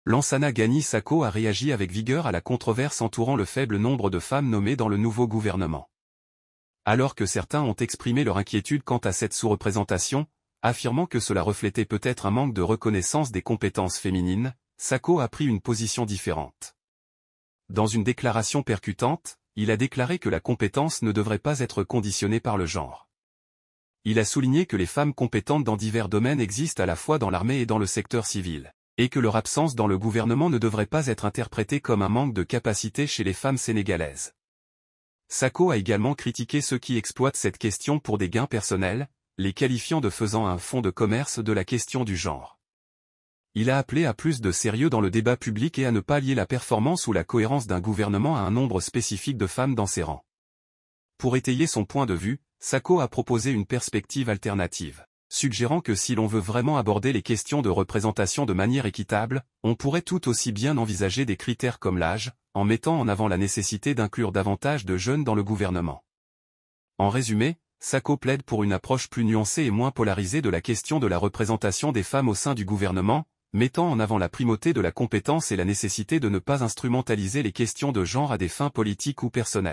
Lansana Gagny Sakho a réagi avec vigueur à la controverse entourant le faible nombre de femmes nommées dans le nouveau gouvernement. Alors que certains ont exprimé leur inquiétude quant à cette sous-représentation, affirmant que cela reflétait peut-être un manque de reconnaissance des compétences féminines, Sakho a pris une position différente. Dans une déclaration percutante, il a déclaré que la compétence ne devrait pas être conditionnée par le genre. Il a souligné que les femmes compétentes dans divers domaines existent à la fois dans l'armée et dans le secteur civil, et que leur absence dans le gouvernement ne devrait pas être interprétée comme un manque de capacité chez les femmes sénégalaises. Sakho a également critiqué ceux qui exploitent cette question pour des gains personnels, les qualifiant de faisant un fonds de commerce de la question du genre. Il a appelé à plus de sérieux dans le débat public et à ne pas lier la performance ou la cohérence d'un gouvernement à un nombre spécifique de femmes dans ses rangs. Pour étayer son point de vue, Sakho a proposé une perspective alternative, suggérant que si l'on veut vraiment aborder les questions de représentation de manière équitable, on pourrait tout aussi bien envisager des critères comme l'âge, en mettant en avant la nécessité d'inclure davantage de jeunes dans le gouvernement. En résumé, Sakho plaide pour une approche plus nuancée et moins polarisée de la question de la représentation des femmes au sein du gouvernement, mettant en avant la primauté de la compétence et la nécessité de ne pas instrumentaliser les questions de genre à des fins politiques ou personnelles.